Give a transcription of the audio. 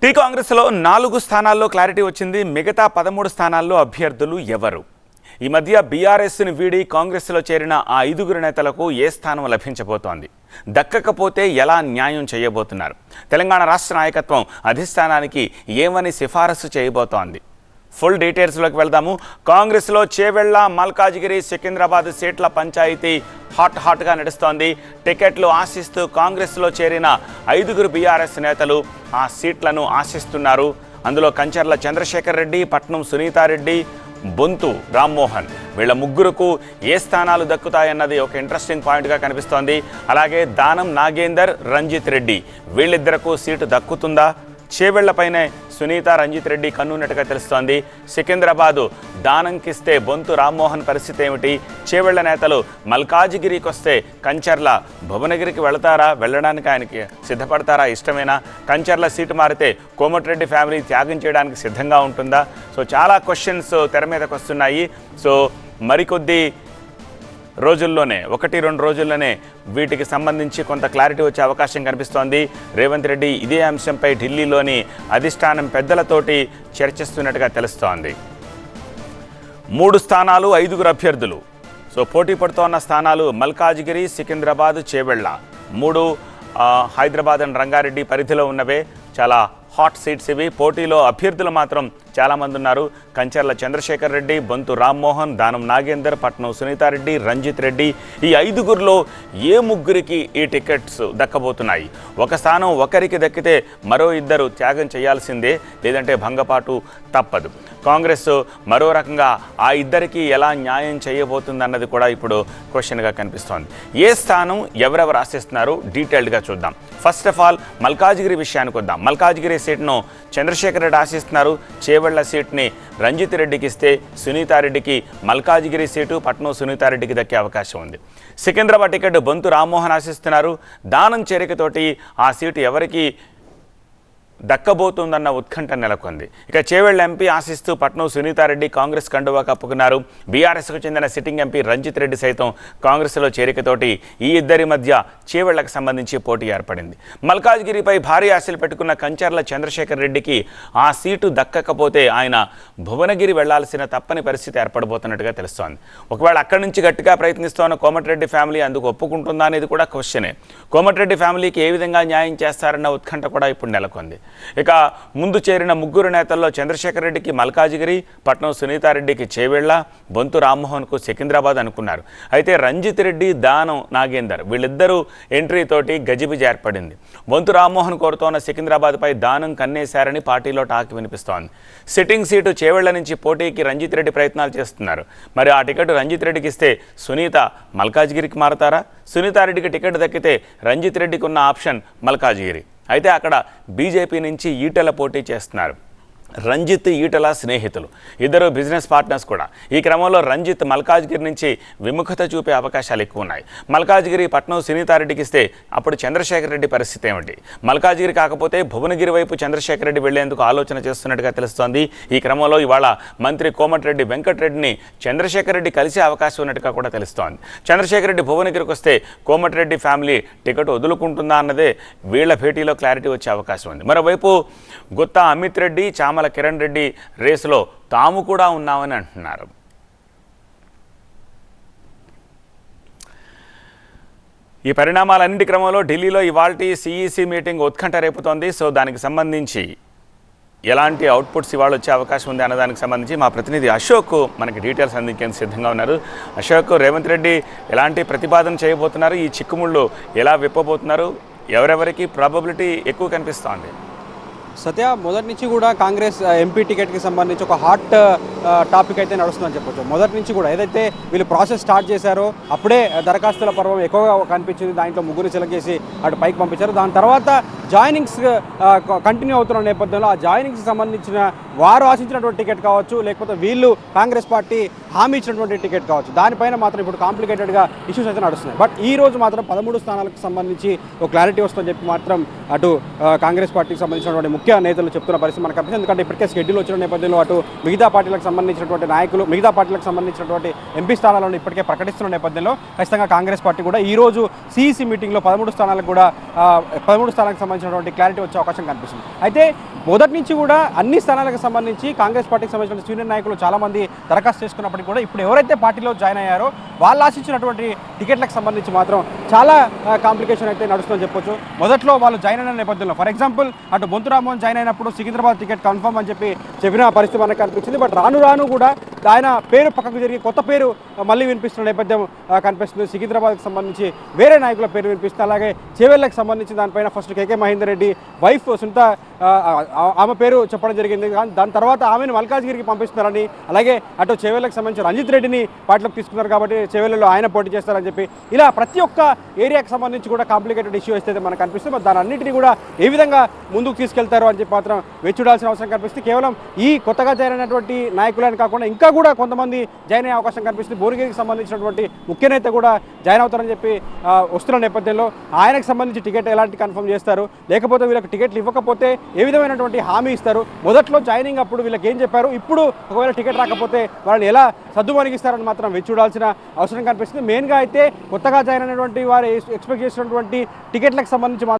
Tea కాంగ్రెస్లో 4 స్థానాల్లో clarity వచ్చింది. మిగతా 13 స్థానాల్లో అభ్యర్థులు ఎవరు? ఈ మధ్య బీఆర్ఎస్ని వీడి కాంగ్రెస్లో చేరిన ఆ 5 నేతలకు ఏ స్థానం లభించబోతోంది? దక్కకపోతే ఎలా న్యాయం చేయబోతున్నారు? తెలంగాణ రాష్ట్ర నాయకత్వం అధిష్టానానికి ఏమని సిఫారసు చేయబోతోంది? ఫుల్ డీటెయిల్స్లోకి వెళ్దాము. కాంగ్రెస్లో చేవెళ్ల, మల్కాజిగిరి, సికింద్రాబాద్ సీట్ల పంచాయతీ హాట్గా నడుస్తోంది. టికెట్లు ఆశిస్తూ కాంగ్రెస్లో చేరిన 5 బీఆర్ఎస్ నేతలు ఆ సీట్లను ఆశిస్తున్నారు. అందులో కంచర్ల చంద్రశేఖర్ రెడ్డి, పట్నం సునీతారెడ్డి, బొంతు రామ్మోహన్, వీళ్ళ ముగ్గురుకు ఏ స్థానాలు దక్కుతాయన్నది ఒక ఇంట్రెస్టింగ్ పాయింట్గా కనిపిస్తోంది. అలాగే దానం నాగేందర్, రంజిత్ రెడ్డి, వీళ్ళిద్దరకు సీటు దక్కుతుందా? చేవెళ్లపైనే సునీత, రంజిత్ రెడ్డి కన్నున్నట్టుగా తెలుస్తోంది. సికింద్రాబాదు దానంకిస్తే బొంతు రామ్మోహన్ పరిస్థితి ఏమిటి? చేవెళ్ల నేతలు మల్కాజిగిరికి వస్తే కంచర్ల భువనగిరికి వెళతారా? వెళ్ళడానికి ఆయనకి సిద్ధపడతారా? ఇష్టమేనా? కంచర్ల సీటు మారితే కోమటిరెడ్డి ఫ్యామిలీ త్యాగం చేయడానికి సిద్ధంగా ఉంటుందా? సో చాలా క్వశ్చన్స్ తెర మీదకి వస్తున్నాయి. సో మరికొద్ది రోజుల్లోనే 1-2 రోజుల్లోనే వీటికి సంబంధించి కొంత క్లారిటీ వచ్చే అవకాశం కనిపిస్తోంది. రేవంత్ రెడ్డి ఇదే అంశంపై ఢిల్లీలోని అధిష్టానం పెద్దలతోటి చర్చిస్తున్నట్టుగా తెలుస్తోంది. 3 స్థానాలు, 5 అభ్యర్థులు. సో పోటీ పడుతోన్న స్థానాలు మల్కాజిగిరి, సికింద్రాబాద్, చేవెళ్ల. 3 హైదరాబాద్ అండ్ రంగారెడ్డి పరిధిలో ఉన్నవే. చాలా హాట్ సీట్స్ ఇవి. పోటీలో అభ్యర్థులు మాత్రం చాలామంది ఉన్నారు. కంచర్ల చంద్రశేఖర్ రెడ్డి, బొంతు రామ్మోహన్, దానం నాగేందర్, పట్నం సునీతారెడ్డి, రంజిత్ రెడ్డి. ఈ 5 ఏ 3 ఈ టికెట్స్ దక్కబోతున్నాయి? ఒక స్థానం ఒకరికి దక్కితే మరో 2 త్యాగం చేయాల్సిందే, లేదంటే భంగపాటు తప్పదు. కాంగ్రెస్ మరో రకంగా ఆ 2 ఎలా న్యాయం చేయబోతుందన్నది కూడా ఇప్పుడు క్వశ్చన్గా కనిపిస్తోంది. ఏ స్థానం ఎవరెవరు ఆశిస్తున్నారు డీటెయిల్డ్గా చూద్దాం. ఫస్ట్ ఆఫ్ ఆల్ మల్కాజిగిరి విషయానికి వద్దాం. మల్కాజిగిరి సీట్ను చంద్రశేఖర్ రెడ్డి ఆశిస్తున్నారు. చేవెళ్ల సీట్ని రంజిత్ రెడ్డికి ఇస్తే సునీతారెడ్డికి మల్కాజిగిరి సీటు, పట్నం సునీతారెడ్డికి దక్కే అవకాశం ఉంది. సికింద్రాబాద్ టికెట్ బొంతు రామ్మోహన్ ఆశిస్తున్నారు. దానం చేరికతోటి ఆ సీటు ఎవరికి దక్కబోతుందన్న ఉత్కంఠ నెలకొంది. ఇక చేవెళ్ల ఎంపీ ఆశిస్తూ పట్నం సునీతారెడ్డి కాంగ్రెస్ కండువా కప్పుకున్నారు. బీఆర్ఎస్కు చెందిన సిట్టింగ్ ఎంపీ రంజిత్ రెడ్డి సైతం కాంగ్రెస్లో చేరికతోటి ఈ 2 మధ్య చేవెళ్లకు సంబంధించి పోటీ ఏర్పడింది. మల్కాజ్గిరిపై భారీ ఆశలు పెట్టుకున్న కంచర్ల చంద్రశేఖర్ రెడ్డికి ఆ సీటు దక్కకపోతే ఆయన భువనగిరి వెళ్లాల్సిన తప్పని పరిస్థితి ఏర్పడబోతున్నట్టుగా తెలుస్తోంది. ఒకవేళ అక్కడి నుంచి గట్టిగా ప్రయత్నిస్తోన్న కోమటిరెడ్డి ఫ్యామిలీ అందుకు ఒప్పుకుంటుందా అనేది కూడా క్వశ్చనే. కోమటిరెడ్డి ఫ్యామిలీకి ఏ విధంగా న్యాయం చేస్తారన్న ఉత్కంఠ కూడా ఇప్పుడు నెలకొంది. ఇక ముందు చేరిన 3 నేతల్లో చంద్రశేఖర్ రెడ్డికి మల్కాజిగిరి, పట్నం సునీతారెడ్డికి చేవెళ్ల, బొంతు రామ్మోహన్కు సికింద్రాబాద్ అనుకున్నారు. అయితే రంజిత్ రెడ్డి, దానం నాగేందర్ వీళ్ళిద్దరూ ఎంట్రీతోటి గజిబిజి ఏర్పడింది. బొంతు రామ్మోహన్ కోరుతోన్న సికింద్రాబాద్పై దానం కన్నేశారని పార్టీలో టాక్ వినిపిస్తోంది. సిట్టింగ్ సీటు చేవెళ్ల నుంచి పోటీకి రంజిత్ రెడ్డి ప్రయత్నాలు చేస్తున్నారు. మరి ఆ టికెట్ రంజిత్ రెడ్డికి ఇస్తే సునీత మల్కాజిగిరికి మారతారా? సునీతారెడ్డికి టికెట్ దక్కితే రంజిత్ రెడ్డికి ఉన్న ఆప్షన్ మల్కాజిగిరి. అయితే అక్కడ బీజేపీ నుంచి ఈటెల పోటీ చేస్తున్నారు. రంజిత్, ఈటెల స్నేహితులు, 2 బిజినెస్ పార్ట్నర్స్ కూడా. ఈ క్రమంలో రంజిత్ మల్కాజ్గిరి నుంచి విముఖత చూపే అవకాశాలు ఎక్కువ ఉన్నాయి. మల్కాజ్గిరి పట్నం సునీతారెడ్డికి ఇస్తే అప్పుడు చంద్రశేఖర్ రెడ్డి పరిస్థితి ఏమిటి? మల్కాజ్గిరి కాకపోతే భువనగిరి వైపు చంద్రశేఖర్ రెడ్డి వెళ్లేందుకు ఆలోచన చేస్తున్నట్టుగా తెలుస్తోంది. ఈ క్రమంలో ఇవాళ మంత్రి కోమటిరెడ్డి వెంకటరెడ్డిని చంద్రశేఖర్ రెడ్డి కలిసే అవకాశం ఉన్నట్టుగా కూడా తెలుస్తోంది. చంద్రశేఖర్ రెడ్డి భువనగిరికి వస్తే కోమటిరెడ్డి ఫ్యామిలీ టికెట్ వదులుకుంటుందా అన్నదే వీళ్ల భేటీలో క్లారిటీ వచ్చే అవకాశం ఉంది. మరోవైపు గుత్తా అమిత్ రెడ్డి, చామల కిరణ్ రెడ్డి రేసులో తాము కూడా ఉన్నామని అంటున్నారు. ఈ పరిణామాలన్నింటి క్రమంలో ఢిల్లీలో ఇవాల్టి సిఈసి మీటింగ్ ఉత్కంఠ రేపుతోంది. సో దానికి సంబంధించి ఎలాంటి అవుట్పుట్స్ ఇవాళ వచ్చే అవకాశం ఉంది అన్నదానికి సంబంధించి మా ప్రతినిధి అశోక్ మనకి డీటెయిల్స్ అందించేందుకు సిద్ధంగా ఉన్నారు. అశోక్, రేవంత్ రెడ్డి ఎలాంటి ప్రతిపాదన చేయబోతున్నారు? ఈ చిక్కుముళ్ళు ఎలా విప్పబోతున్నారు? ఎవరెవరికి ప్రాబబిలిటీ ఎక్కువ కనిపిస్తోంది? సత్య, మొదటి నుంచి కూడా కాంగ్రెస్ ఎంపీ టికెట్కి సంబంధించి ఒక హాట్ టాపిక్ అయితే నడుస్తుందని చెప్పొచ్చు. మొదటి నుంచి కూడా ఏదైతే వీళ్ళు ప్రాసెస్ స్టార్ట్ చేశారో అప్పుడే దరఖాస్తుల పర్వం ఎక్కువగా కనిపించింది. దాంట్లో 3 సెలెక్ట్ చేసి అటు పైకి పంపించారు. దాని తర్వాత జాయినింగ్స్ కంటిన్యూ అవుతున్న నేపథ్యంలో ఆ జాయినింగ్స్కి సంబంధించిన వారు ఆశించినటువంటి టికెట్ కావచ్చు, లేకపోతే వీళ్ళు కాంగ్రెస్ పార్టీ హామీ ఇచ్చినటువంటి టికెట్ కావచ్చు, దానిపైన మాత్రం ఇప్పుడు కాంప్లికేటెడ్గా ఇష్యూస్ అయితే నడుస్తున్నాయి. బట్ ఈ రోజు మాత్రం 13 స్థానాలకు సంబంధించి ఒక క్లారిటీ వస్తుందని చెప్పి మాత్రం అటు కాంగ్రెస్ పార్టీకి సంబంధించినటువంటి ముఖ్య నేతలు చెప్తున్న పరిస్థితి మనకు కనిపిస్తుంది. ఎందుకంటే ఇప్పటికే షెడ్యూల్ వచ్చిన నేపథ్యంలో అటు మిగతా పార్టీలకు సంబంధించినటువంటి నాయకులు, మిగతా పార్టీలకు సంబంధించినటువంటి ఎంపీ స్థానాలను ఇప్పటికే ప్రకటిస్తున్న నేపథ్యంలో ఖచ్చితంగా కాంగ్రెస్ పార్టీ కూడా ఈ రోజు సిఈసి మీటింగ్లో 13 స్థానాలకు కూడా 13 స్థానాలకు సంబంధించి సంబంధించినటువంటి క్లారిటీ వచ్చే అవకాశం కనిపిస్తుంది. అయితే మొదటి నుంచి కూడా అన్ని స్థానాలకు సంబంధించి కాంగ్రెస్ పార్టీకి సంబంధించిన సీనియర్ నాయకులు చాలామంది దరఖాస్తు చేసుకున్నప్పటికీ కూడా ఇప్పుడు ఎవరైతే పార్టీలో జాయిన్ అయ్యారో వాళ్ళు ఆశించినటువంటి టికెట్లకు సంబంధించి మాత్రం చాలా కాంప్లికేషన్ అయితే నడుస్తుందని చెప్పొచ్చు. మొదట్లో వాళ్ళు జాయిన్ అయిన నేపథ్యంలో ఫర్ ఎగ్జాంపుల్ అటు బొంతు రామ్మోహన్ జాయిన్ అయినప్పుడు సికింద్రాబాద్ టికెట్ కన్ఫర్మ్ అని చెప్పిన పరిస్థితి మనకు కనిపించింది. బట్ రాను రాను కూడా ఆయన పేరు పక్కకు జరిగి కొత్త పేరు మళ్ళీ వినిపిస్తున్న నేపథ్యం కనిపిస్తుంది. సికింద్రాబాద్కి సంబంధించి వేరే నాయకుల పేరు వినిపిస్తుంది. అలాగే చేవెళ్ళకి సంబంధించి దానిపైన ఫస్ట్ కేకే మహేందర్ రెడ్డి వైఫ్ సునీత ఆమె పేరు చెప్పడం జరిగింది. కానీ దాని తర్వాత ఆమెను మల్కాజ్గిరికి పంపిస్తున్నారని, అలాగే అటు చేవెళ్ళకి సంబంధించి రంజిత్ రెడ్డిని పార్టీలోకి తీసుకున్నారు కాబట్టి చేవెళ్ళలో ఆయన పోటీ చేస్తారని చెప్పి ఇలా ప్రతి ఒక్క ఏరియాకి సంబంధించి కూడా కాంప్లికేటెడ్ ఇష్యూ వస్తే మనకు కనిపిస్తుంది. మరి దాని అన్నింటినీ కూడా ఏ విధంగా ముందుకు తీసుకెళ్తారు అని చెప్పి మాత్రం వేచి చూడాల్సిన అవసరం కనిపిస్తుంది. కేవలం ఈ కొత్తగా జాయిన్ అయినటువంటి నాయకులని కాకుండా ఇంకా కూడా కొంతమంది జాయిన్ అయ్యే అవకాశం కనిపిస్తుంది. భువనగిరికి సంబంధించినటువంటి ముఖ్య నేత కూడా జాయిన్ అవుతారని చెప్పి వస్తున్న నేపథ్యంలో ఆయనకు సంబంధించి టికెట్ ఎలాంటి కన్ఫర్మ్ చేస్తారు, లేకపోతే వీళ్ళకి టికెట్లు ఇవ్వకపోతే ఏ విధమైనటువంటి హామీ ఇస్తారు, మొదట్లో జాయినింగ్ అప్పుడు వీళ్ళకి ఏం చెప్పారు, ఇప్పుడు ఒకవేళ టికెట్ రాకపోతే వాళ్ళని ఎలా సద్దుమణిగిస్తారని మాత్రం వేచి చూడాల్సిన అవసరం కనిపిస్తుంది. మెయిన్గా అయితే కొత్తగా జాయిన్ అయినటువంటి వారు ఎక్స్పెక్ట్ చేసినటువంటి టికెట్లకు సంబంధించి